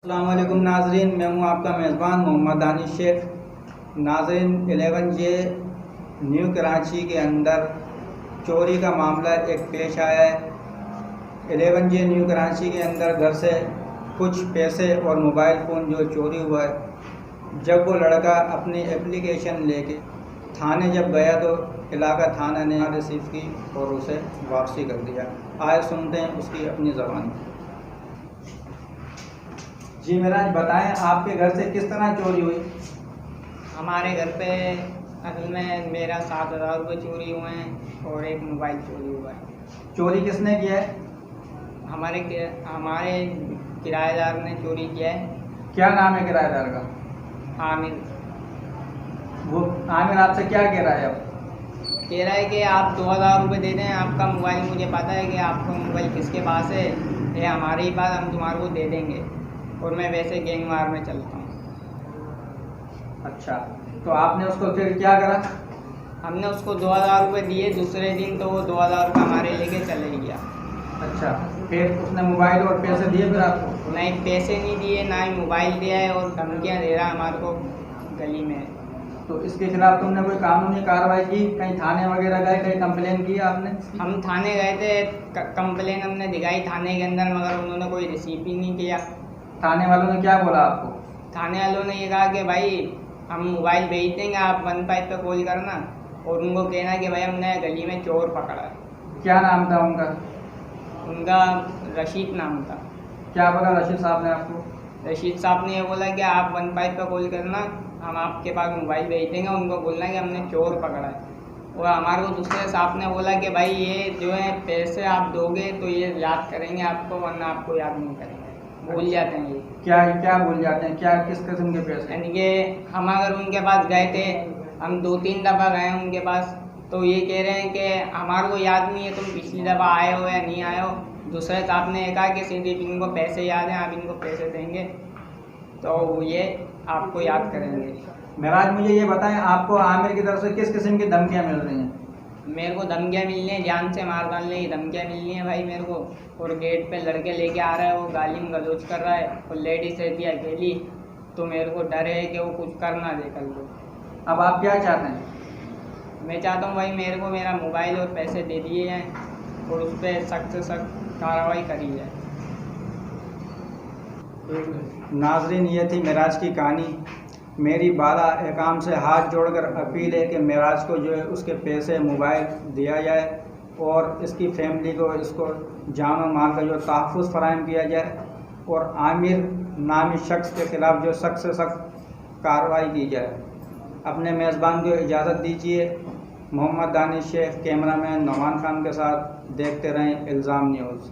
अस्सलाम वालेकुम नाजरीन, मैं हूं आपका मेज़बान मोहम्मद दानिश शेख। नाजरीन, 11J न्यू कराची के अंदर चोरी का मामला एक पेश आया है। 11J न्यू कराची के अंदर घर से कुछ पैसे और मोबाइल फ़ोन जो चोरी हुआ है। जब वो लड़का अपनी एप्लीकेशन लेके थाने जब गया तो इलाका थाना ने रिसीव की और उसे वापसी कर दिया। आए सुनते हैं उसकी अपनी ज़बान। जी मेराज, बताएं आपके घर से किस तरह चोरी हुई? हमारे घर पे असल में मेरा 7,000 रुपये चोरी हुए हैं और एक मोबाइल चोरी हुआ है। चोरी किसने किया है? हमारे किराएदार ने चोरी किया है। क्या नाम है किराएदार का? आमिर। वो आमिर आपसे क्या कह रहा है? अब कह रहा है कि आप 2,000 रुपये दे दें, आपका मोबाइल मुझे पता है कि आपका मोबाइल किसके पास है, ये हमारे ही पास, हम तुम्हारे को दे देंगे। और मैं वैसे गैंगवार में चलता हूँ। अच्छा, तो आपने उसको फिर क्या करा? हमने उसको 2,000 रुपये दिए, दूसरे दिन तो वो 2,000 रुपये हमारे लेके चले गया। अच्छा, फिर उसने मोबाइल और पैसे दिए फिर आपको? नहीं, पैसे नहीं दिए, ना ही मोबाइल दिया है और धमकियाँ दे रहा है हमारे को गली में। तो इसके खिलाफ तुमने कोई कानूनी कार्रवाई की? कहीं थाने वगैरह गए, कहीं कंप्लेन की आपने? हम थाने गए थे, कंप्लेन हमने दिखाई थाने के अंदर, मगर उन्होंने कोई रिसीव ही नहीं किया। थाने वालों ने क्या बोला आपको? थाने वालों ने ये कहा कि भाई हम मोबाइल भेज देंगे, आप 15 पे कॉल करना और उनको कहना कि भाई हमने गली में चोर पकड़ा है। क्या नाम था उनका? उनका रशीद नाम था। क्या बोला रशीद साहब ने आपको? रशीद साहब ने ये बोला कि आप 15 पे कॉल करना, हम आपके पास मोबाइल भेज देंगे, उनको बोलना कि हमने चोर पकड़ा है। और हमारे को दूसरे साहब ने बोला कि भाई ये जो है पैसे आप दोगे तो ये याद करेंगे आपको, वरना आपको याद नहीं करेंगे। भूल जाते हैं ये। क्या भूल जाते हैं? क्या किस किस्म के पैसे? यानी कि हम अगर उनके पास गए थे, हम 2-3 दफ़ा गए हैं उनके पास, तो ये कह रहे हैं कि हमारे को याद नहीं है तुम पिछली दफ़ा आए हो या नहीं आए हो। दूसरे साहब ने कहा कि सिर्फ इनको पैसे याद हैं, आप इनको पैसे देंगे तो ये आपको याद करेंगे। मेराज, मुझे ये बताएं, आपको आमिर की तरफ से किस किस्म की धमकियाँ मिल रही हैं? मेरे को धमकियाँ मिलनी है, जान से मार डालने की धमकियाँ मिलनी है भाई मेरे को। और गेट पे लड़के लेके आ रहा है, वो गाली में गलौज कर रहा है और लेडीज रहती है अकेली, तो मेरे को डर है कि वो कुछ कर ना दे कल को। अब आप क्या चाहते हैं? मैं चाहता हूँ भाई मेरे को मेरा मोबाइल और पैसे दे दिए जाएँ और उस पर सख्त से सख्त कार्रवाई करी जाए। नाजरीन, ये थी मेराज की कहानी। मेरी बाला एकाम से हाथ जोड़कर अपील है कि मेराज को जो है उसके पैसे मोबाइल दिया जाए और इसकी फैमिली को इसको जान और माल का जो तहफ़्फ़ुज़ फ़राहम किया जाए और आमिर नामी शख्स के ख़िलाफ़ जो सख्त से सख्त कार्रवाई की जाए। अपने मेज़बान को इजाज़त दीजिए। मोहम्मद दानिश शेख, कैमरामैन नौमान खान के साथ। देखते रहें इल्ज़ाम न्यूज़।